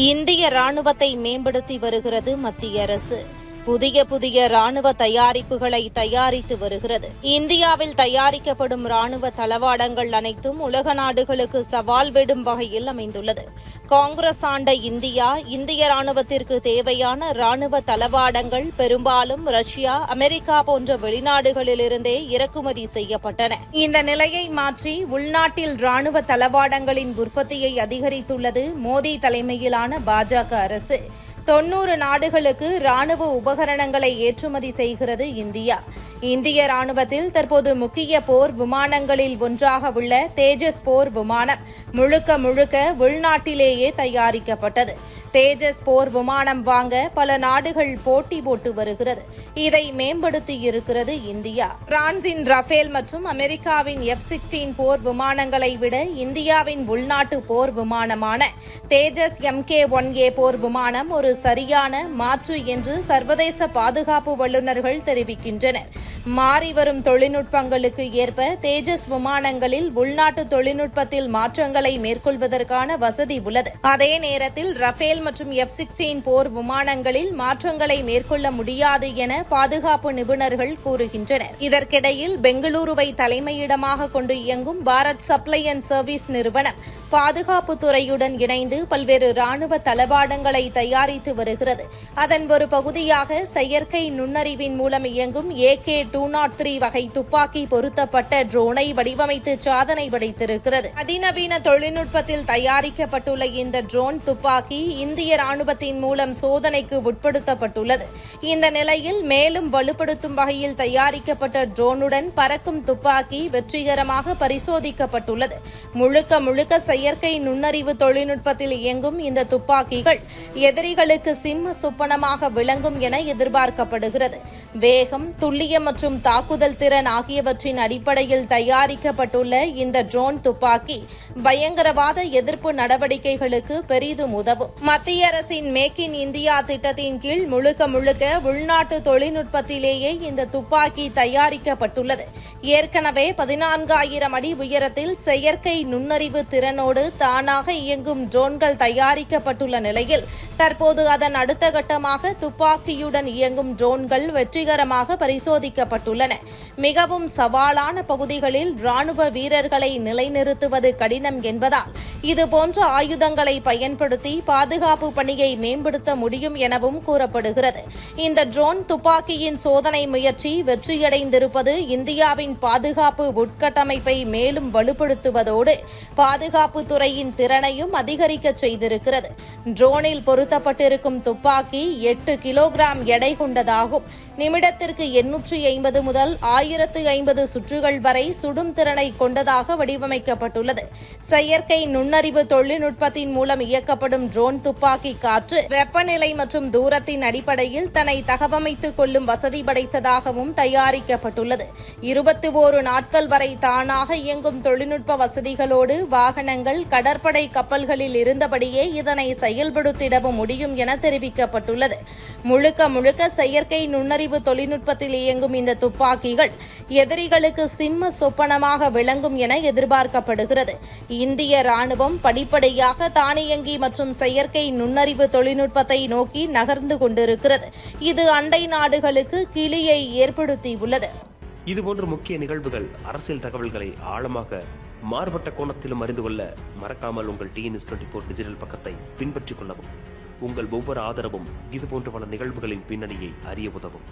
இந்திய ராணுவத்தை மேம்படுத்தி வருகிறது மத்திய அரசு. புதிய ராணுவ தயாரிப்புகளை தயாரித்து வருகிறது. இந்தியாவில் தயாரிக்கப்படும் ராணுவ தளவாடங்கள் அனைத்தும் உலக நாடுகளுக்கு சவால் விடும் வகையில் அமைந்துள்ளது. காங்கிரஸ் ஆண்ட இந்திய ராணுவத்திற்கு தேவையான ராணுவ தளவாடங்கள் பெரும்பாலும் ரஷ்யா, அமெரிக்கா போன்ற வெளிநாடுகளிலிருந்தே இறக்குமதி செய்யப்பட்டன. இந்த நிலையை மாற்றி உள்நாட்டில் ராணுவ தளவாடங்களின் உற்பத்தியை அதிகரித்துள்ளது மோடி தலைமையிலான பாஜக அரசு. 90 நாடுகளுக்கு ராணுவ உபகரணங்களை ஏற்றுமதி செய்கிறது இந்தியா. இந்திய ராணுவத்தில் தற்போது முக்கிய போர் விமானங்களில் ஒன்றாக உள்ள தேஜஸ் போர் விமானம் முழுக்க உள்நாட்டிலேயே தயாரிக்கப்பட்டது. தேஜஸ் போர் விமானம் வாங்க பல நாடுகள் போட்டி போட்டு வருகிறது. இதை மேம்படுத்தியிருக்கிறது இந்தியா. பிரான்சின் ரஃபேல் மற்றும் அமெரிக்காவின் F-16 போர் விமானங்களை விட இந்தியாவின் உள்நாட்டு போர் விமானமான தேஜஸ் Mk-1A போர் விமானம் ஒரு சரியான மாற்று என்று சர்வதேச பாதுகாப்பு வல்லுநர்கள் தெரிவிக்கின்றனர். மாறிவரும் தொழில்நுட்பங்களுக்கு ஏற்ப தேஜஸ் விமானங்களில் உள்நாட்டு தொழில்நுட்பத்தில் மாற்றங்களை மேற்கொள்வதற்கான வசதி உள்ளது. அதே நேரத்தில் ரஃபேல் மற்றும் F-16 போர் விமானங்களில் மாற்றங்களை மேற்கொள்ள முடியாது என பாதுகாப்பு நிபுணர்கள் கூறுகின்றனர். இதற்கிடையில் பெங்களூருவை தலைமையிடமாக கொண்டு இயங்கும் பாரத் சப்ளை அண்ட் சர்வீஸ் நிறுவனம் பாதுகாப்பு துறையுடன் இணைந்து பல்வேறு ராணுவ தளவாடங்களை தயாரித்து வருகிறது. அதன் ஒரு பகுதியாக செயற்கை நுண்ணறிவின் மூலம் இயங்கும் AK-203 வகை துப்பாக்கி பொருத்தப்பட்ட ட்ரோனை வடிவமைத்து சாதனை படைத்திருக்கிறது. அதிநவீன தொழில்நுட்பத்தில் தயாரிக்கப்பட்டுள்ள இந்த ட்ரோன் துப்பாக்கி இந்திய ராணுவத்தின் மூலம் சோதனைக்கு உட்படுத்தப்பட்டுள்ளது. இந்த நிலையில் மேலும் வலுப்படுத்தும் வகையில் தயாரிக்கப்பட்ட ட்ரோனுடன் பறக்கும் துப்பாக்கி வெற்றிகரமாக பரிசோதிக்கப்பட்டுள்ளது. முழுக்க செயற்கை நுண்ணறிவு தொழில்நுட்பத்தில் இயங்கும் இந்த துப்பாக்கிகள் எதிரிகளுக்கு சிம்ம சொப்பனமாக விளங்கும் என எதிர்பார்க்கப்படுகிறது. வேகம், துல்லியம் மற்றும் தாக்குதல் திறன் ஆகியவற்றின் அடிப்படையில் தயாரிக்கப்பட்டுள்ள இந்த ட்ரோன் துப்பாக்கி பயங்கரவாத எதிர்ப்பு நடவடிக்கைகளுக்கு பெரிதும் உதவும். மத்திய அரசின் மேக் இன் இந்தியா திட்டத்தின் கீழ் முழுக்க உள்நாட்டு தொழில்நுட்பத்திலேயே இந்த துப்பாக்கி தயாரிக்கப்பட்டுள்ளது. ஏற்கனவே 14,000 அடி உயரத்தில் செயற்கை நுண்ணறிவு திறனோடு தானாக இயங்கும் ட்ரோன்கள் தயாரிக்கப்பட்டுள்ள நிலையில் தற்போது அதன் அடுத்த கட்டமாக துப்பாக்கியுடன் இயங்கும் ட்ரோன்கள் வெற்றிகரமாக பரிசோதிக்கப்பட்டுள்ளன. மிகவும் சவாலான பகுதிகளில் ராணுவ வீரர்களை நிலைநிறுத்துவது கடினம் என்பதால் இதுபோன்ற ஆயுதங்களை பயன்படுத்தி பாதுகாப்பு பணியை மேம்படுத்த முடியும் எனவும் கூறப்படுகிறது. இந்த ட்ரோன் துப்பாக்கியின் சோதனை முயற்சி வெற்றியடைந்திருப்பது இந்தியாவின் பாதுகாப்பு உட்கட்டமைப்பை மேலும் வலுப்படுத்துவதோடு பாதுகாப்பு துறையின் திறனையும் அதிகரிக்க செய்திருக்கிறது. ட்ரோனில் பொருத்தப்பட்டிருக்கும் துப்பாக்கி 8 கிலோகிராம் எடை கொண்டதாகும். நிமிடத்திற்கு 850 முதல் 1050 சுற்றுகள் வரை சுடும் திறனை கொண்டதாக வடிவமைக்கப்பட்டுள்ளது. செயற்கை நுண்ணறிவு தொழில்நுட்பத்தின் மூலம் இயக்கப்படும் ட்ரோன் துப்பாக்கி காற்று, வெப்பநிலை மற்றும் தூரத்தின் அடிப்படையில் தன்னை தகவமைத்துக் கொள்ளும் வசதி படைத்ததாகவும் தயாரிக்கப்பட்டுள்ளது. 21 நாட்கள் வரை தானாக இயங்கும் தொழில்நுட்ப வசதிகளோடு வாகனங்கள், கடற்படை கப்பல்களில் இருந்தபடியே இதனை செயல்படுத்திடவும் முடியும் என தெரிவிக்கப்பட்டுள்ளது. முழுக்க செயற்கை நுண்ணறிவு தொழில்நுட்பத்தில் இயங்கும் இந்த துப்பாக்கிகள் எதிரிகளுக்கு சிம்ம சொப்பனமாக விளங்கும் என எதிர்பார்க்கப்படுகிறது. இந்திய ராணுவம் படிப்படியாக தானியங்கி மற்றும் செயற்கை நுண்ணறிவு தொழில்நுட்பத்தை நோக்கி நகர்ந்து கொண்டிருக்கிறது. இது அண்டை நாடுகளுக்கு கிளியை ஏற்படுத்தியுள்ளது. இதுபோன்ற முக்கிய நிகழ்வுகள், அரசியல் தகவல்களை ஆழமாக மாறுபட்ட கோணத்திலும் அறிந்து கொள்ள மறக்காமல் உங்கள் TNS24 டிஜிட்டல் பக்கத்தை பின்பற்றிக் கொள்ளவும். உங்கள் ஒவ்வொரு ஆதரவும் இதுபோன்ற பல நிகழ்வுகளின் பின்னணியை அறிய உதவும்.